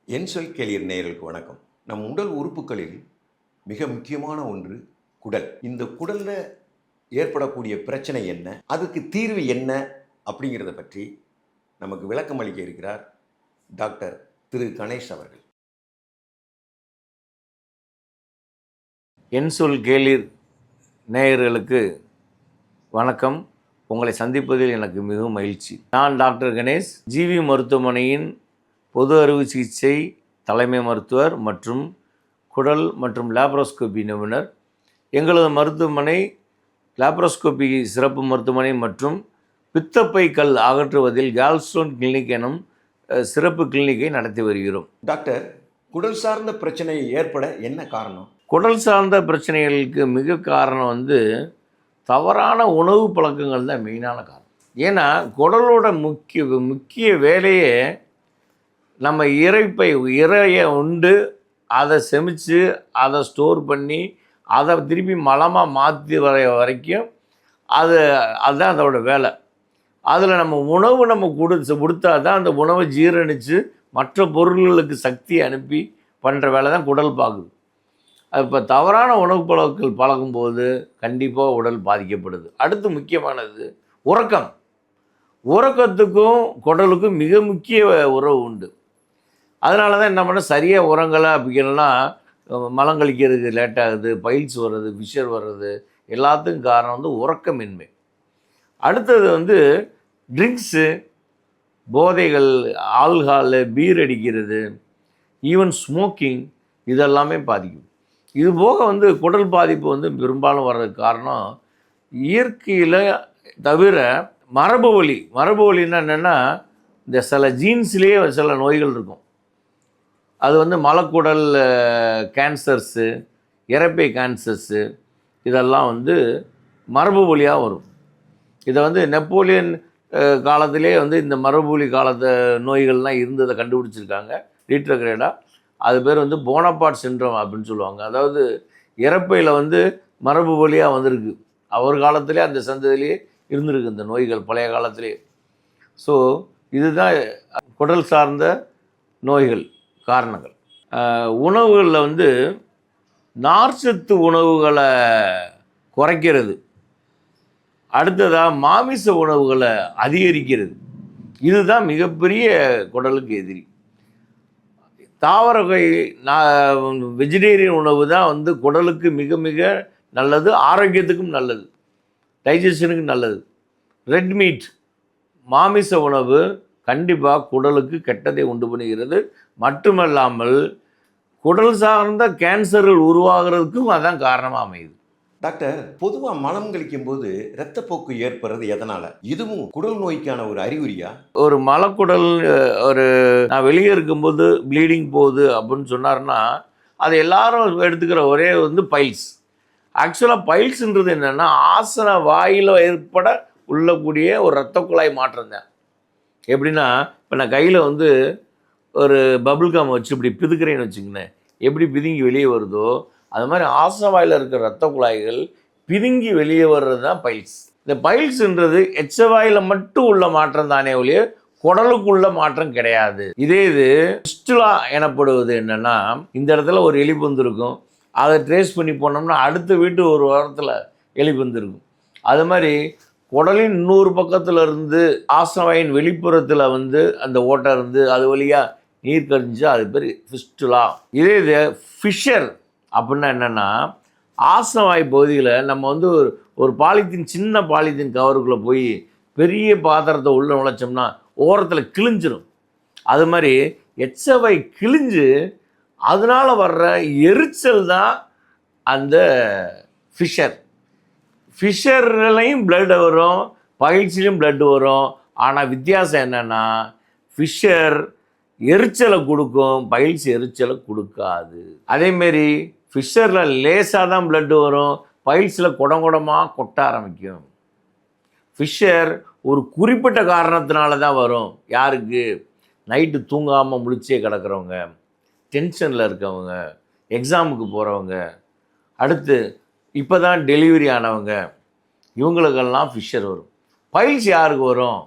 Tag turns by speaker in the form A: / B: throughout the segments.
A: என் சொல் கேளீர் நேயர்களுக்கு வணக்கம். நம் உடல் உறுப்புகளில் மிக முக்கியமான ஒன்று குடல். இந்த குடலில் ஏற்படக்கூடிய பிரச்சனை என்ன, அதுக்கு தீர்வு என்ன அப்படிங்கிறத பற்றி நமக்கு விளக்கம் அளிக்க இருக்கிறார் டாக்டர் திரு கணேஷ் அவர்கள்.
B: என் சொல் கேளீர் நேயர்களுக்கு வணக்கம். உங்களை சந்திப்பதில் எனக்கு மிகவும் மகிழ்ச்சி. நான் டாக்டர் கணேஷ், ஜிவி மருத்துவமனையின் பொது அறுவை சிகிச்சை தலைமை மருத்துவர் மற்றும் குடல் மற்றும் லேப்ரோஸ்கோபி நிபுணர். எங்களது மருத்துவமனை லேப்ரோஸ்கோபி சிறப்பு மருத்துவமனை மற்றும் பித்தப்பை கல் அகற்றுவதில் கால்ஸ்டோன் கிளினிக் எனும் சிறப்பு கிளினிக்கை நடத்தி வருகிறோம்.
A: டாக்டர், குடல் சார்ந்த பிரச்சனை ஏற்பட என்ன காரணம்?
B: குடல் சார்ந்த பிரச்சனைகளுக்கு மிக காரணம் தவறான உணவு பழக்கங்கள் தான் மெயினான காரணம். ஏன்னா குடலோட முக்கிய வேலையே நம்ம இறையை உண்டு அதை செமிச்சு அதை ஸ்டோர் பண்ணி அதை திருப்பி மலமாக மாற்றி வரைக்கும் அதுதான் அதோட வேலை. அதில் நம்ம உணவு கொடுத்தா தான் அந்த உணவை ஜீரணித்து மற்ற பொருள்களுக்கு சக்தி அனுப்பி பண்ணுற வேலை தான் குடல் பார்க்குது. அது இப்போ தவறான உணவு பழக்கங்கள் பழகும்போது கண்டிப்பாக உடல் பாதிக்கப்படுது. அடுத்து முக்கியமானது உறக்கம். உறக்கத்துக்கும் குடலுக்கும் மிக முக்கிய உறவு உண்டு. அதனால தான் என்ன பண்ண சரியாக உரங்களை அப்படின்னா மலம் கழிக்கிறதுக்கு லேட் ஆகுது, பைல்ஸ் வர்றது, ஃபிஷர் வர்றது, எல்லாத்துக்கும் காரணம் உறக்கமின்மை. அடுத்தது ட்ரிங்க்ஸு, போதைகள், ஆல்கஹாலு, பீர் அடிக்கிறது, ஈவன் ஸ்மோக்கிங், இதெல்லாமே பாதிக்கும். இது போக குடல் பாதிப்பு பெரும்பாலும் வர்றதுக்கு காரணம் இயற்கையில் தவிர மரபு வழின்னா என்னென்னா இந்த சில ஜீன்ஸ்லேயே சில நோய்கள் இருக்கும். அது மலக்குடல் கேன்சர்ஸு, இரைப்பை கேன்சர்ஸு, இதெல்லாம் மரபு வழியாக வரும். இதை நெப்போலியன் காலத்திலே இந்த மரபு வழி காலத்து நோய்கள்லாம் இருந்ததை கண்டுபிடிச்சிருக்காங்க ரீட்ரோகிரேடாக. அது பேர் போனபார்ட் சிண்ட்ரோம் அப்படின்னு சொல்லுவாங்க. அதாவது இறப்பையில் மரபு வழியாக வந்திருக்கு. அவர் காலத்திலே அந்த சந்ததியிலே இருந்திருக்கு இந்த நோய்கள் பழைய காலத்திலே. ஸோ இதுதான் குடல் சார்ந்த நோய்கள் காரணங்கள். உணவுகளில் நார்ச்சத்து உணவுகளை குறைக்கிறது, அடுத்ததாக மாமிச உணவுகளை அதிகரிக்கிறது, இதுதான் மிகப்பெரிய குடலுக்கு எதிரி. தாவர வகை வெஜிடேரியன் உணவு தான் குடலுக்கு மிக மிக நல்லது, ஆரோக்கியத்துக்கும் நல்லது, டைஜஷனுக்கு நல்லது. ரெட் மீட், மாமிச உணவு கண்டிப்பாக குடலுக்கு கெட்டதை உண்டு பண்ணுகிறது. மட்டுமல்லாமல் குடல் சார்ந்த கேன்சர்கள் உருவாகிறதுக்கும் அதான் காரணமாக அமையுது.
A: டாக்டர், பொதுவாக மலம் கழிக்கும் போது இரத்தப்போக்கு ஏற்படுறது எதனால்? இதுவும் குடல் நோய்க்கான ஒரு அறிகுறியா?
B: ஒரு மலக்குடல் நான் வெளியே இருக்கும்போது ப்ளீடிங் போகுது அப்படின்னு சொன்னார்னா அதை எல்லாரும் எடுத்துக்கிற ஒரே பைல்ஸ். ஆக்சுவலாக பைல்ஸுன்றது என்னென்னா ஆசன வாயில் ஏற்பட உள்ளக்கூடிய ஒரு இரத்த குழாய் மாற்றம் தான். எப்படின்னா இப்போ நான் கையில் ஒரு பபுள்காம் வச்சு இப்படி பிதுக்கிறேன்னு வச்சுக்கினேன், எப்படி பிதுங்கி வெளியே வருதோ அது மாதிரி ஆசனவாயில் இருக்கிற இரத்த குழாய்கள் பிதுங்கி வெளியே வர்றது தான் பைல்ஸ். இந்த பைல்ஸுன்றது எச்சவாயில் மட்டும் உள்ள மாற்றம் தானே ஒழிய குடலுக்குள்ள மாற்றம் கிடையாது. இது ஃபிஸ்டுலா எனப்படுவது என்னென்னா, இந்த இடத்துல ஒரு எலிபந்து இருக்கும், அதை ட்ரேஸ் பண்ணி போனோம்னா அடுத்த வீட்டு ஒரு வாரத்தில் எலிபந்து இருக்கும். அது மாதிரி குடலின் இன்னொரு பக்கத்தில் இருந்து ஆசனவாயின் வெளிப்புறத்தில் அந்த ஓட்டை இருந்து அது வழியாக நீர் கழிஞ்சு அது பேர் ஃபிஸ்டுலா. இது ஃபிஷர் அப்படின்னா என்னென்னா, ஆசனவாய் பகுதியில் நம்ம ஒரு பாலித்தீன், சின்ன பாலித்தீன் கவருக்குள்ளே போய் பெரிய பாத்திரத்தை உள்ளே நுழைச்சோம்னா ஓரத்தில் கிழிஞ்சிடும். அது மாதிரி எச்சவாய் கிழிஞ்சு அதனால் வர்ற எரிச்சல் தான் அந்த ஃபிஷர். ஃபிஷர்லையும் பிளட் வரும், பைல்ஸ்லையும் பிளட் வரும். ஆனால் வித்தியாசம் என்னென்னா, ஃபிஷர் எரிச்சலை கொடுக்கும், பைல்ஸ் எரிச்சலை கொடுக்காது. அதேமாரி ஃபிஷரில் லேசாக தான் பிளட் வரும், பைல்ஸில் குடமாக கொட்ட ஆரம்பிக்கும். ஃபிஷர் ஒரு குறிப்பிட்ட காரணத்தினால தான் வரும். யாருக்கு? நைட்டு தூங்காமல் முழிச்சே கிடக்கிறவங்க, டென்ஷனில் இருக்கவங்க, எக்ஸாமுக்கு போகிறவங்க, அடுத்து இப்போ தான் டெலிவரி ஆனவங்க, இவங்களுக்கெல்லாம் ஃபிஷர் வரும். பைல்ஸ் யாருக்கு வரும்?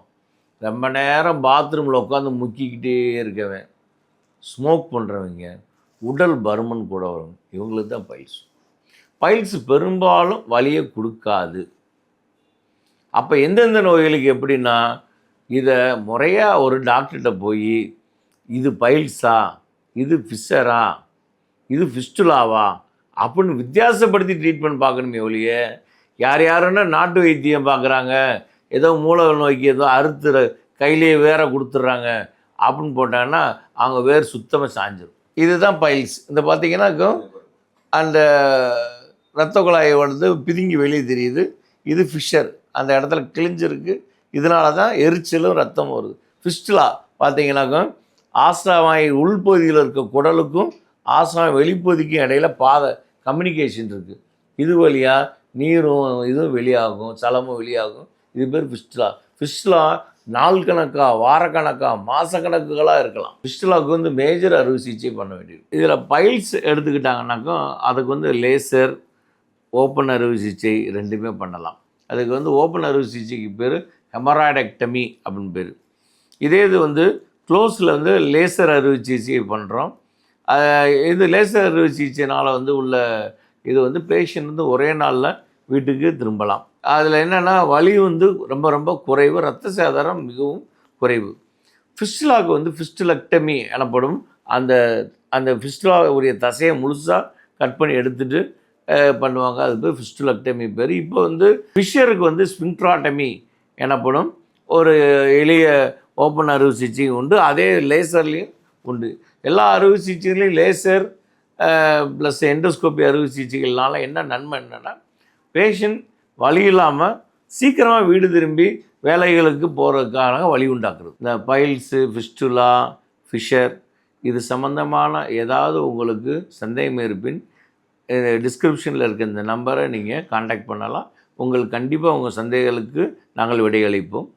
B: ரொம்ப நேரம் பாத்ரூமில் உட்காந்து முக்கிக்கிட்டே இருக்கவன், ஸ்மோக் பண்ணுறவங்க, உடல் பருமன் கூட வரும், இவங்களுக்கு தான் பைல்ஸ். பைல்ஸ் பெரும்பாலும் வலியை கொடுக்காது. அப்போ எந்தெந்த நோய்களுக்கு எப்படின்னா, இதை முறையாக ஒரு டாக்டர்கிட்ட போய் இது பைல்ஸா, இது ஃபிஷரா, இது ஃபிஸ்டுலாவா அப்படின்னு வித்தியாசப்படுத்தி ட்ரீட்மெண்ட் பார்க்கணுமே ஒழிய, யார் யாருன்னா நாட்டு வைத்தியம் பார்க்குறாங்க, ஏதோ மூல நோய்க்கு ஏதோ அறுத்துற கையிலேயே வேற கொடுத்துட்றாங்க அப்படின்னு போட்டாங்கன்னா அவங்க வேர் சுத்தமாக சாஞ்சிடும். இதுதான் பைல்ஸ். இந்த பார்த்தீங்கன்னா அந்த இரத்த குழாயை வந்து பிதுங்கி வெளியே தெரியுது. இது ஃபிஷர், அந்த இடத்துல கிழிஞ்சிருக்கு. இதனால தான் எரிச்சலும் ரத்தம் வருது. ஃபிஸ்டுலா பார்த்தீங்கன்னாக்கா ஆஸ்ராவாய் உள்பகுதியில் இருக்க குடலுக்கும் ஆஸ்ராவாய் வெளிப்பகுதிக்கும் இடையில பாதை கம்யூனிகேஷன் இருக்குது. இது வழியாக நீரும் இதுவும் வெளியாகும், சலமும் வெளியாகும். இது பேர் ஃபிஸ்டுலா. ஃபிஸ்டுலா நாள் கணக்காக, வாரக்கணக்காக, மாதக்கணக்குகளாக இருக்கலாம். ஃபிஸ்டுலாவுக்கு வந்து மேஜர் அறுவை சிகிச்சை பண்ண வேண்டியது. இதில் பைல்ஸ் எடுத்துக்கிட்டாங்கன்னாக்கா அதுக்கு வந்து லேசர், ஓப்பன் அறுவை சிகிச்சை ரெண்டுமே பண்ணலாம். அதுக்கு வந்து ஓப்பன் அறுவை சிகிச்சைக்கு பேர் ஹெமராய்டெக்டமி அப்படின்னு பேர். இதே இது வந்து க்ளோஸில் வந்து லேசர் அறுவை சிகிச்சை பண்ணுறோம். இது லேசர் அறுவை சிகிச்சைனால் வந்து உள்ள இது வந்து பேஷண்ட் வந்து ஒரே நாளில் வீட்டுக்கு திரும்பலாம். அதில் என்னென்னா வலி வந்து ரொம்ப ரொம்ப குறைவு, ரத்த சேதாரம் மிகவும் குறைவு. ஃபிஸ்டுலாவுக்கு வந்து ஃபிஸ்டுலெக்டமி எனப்படும். அந்த அந்த ஃபிஸ்டுலா உரிய தசையை முழுசாக கட் பண்ணி எடுத்துகிட்டு பண்ணுவாங்க. அது பேர் ஃபிஸ்டுலெக்டமி பேர். இப்போ வந்து ஃபிஷருக்கு வந்து ஸ்பிங்க்ட்ராட்டமி எனப்படும் ஒரு எளிய ஓப்பன் அறுவை சிகிச்சையும் உண்டு, அதே லேசர்லேயும் உண்டு. எல்லா அறுவை சிகிச்சைகளையும் லேசர் ப்ளஸ் எண்டோஸ்கோப்பி அறுவை சிகிச்சைகள்னால என்ன நன்மை என்னென்னா, பேஷண்ட் வலி இல்லாமல் சீக்கிரமாக வீடு திரும்பி வேலைகளுக்கு போகிறதுக்கான வழி உண்டாக்குறது. இந்த பைல்ஸு, ஃபிஸ்டுலா, ஃபிஷர் இது சம்மந்தமான ஏதாவது உங்களுக்கு சந்தேகம் இருப்பின் டிஸ்கிரிப்ஷனில் இருக்க இந்த நம்பரை நீங்கள் கான்டாக்ட் பண்ணலாம். உங்களுக்கு கண்டிப்பாக உங்கள் சந்தேகங்களுக்கு நாங்கள் விடையளிப்போம்.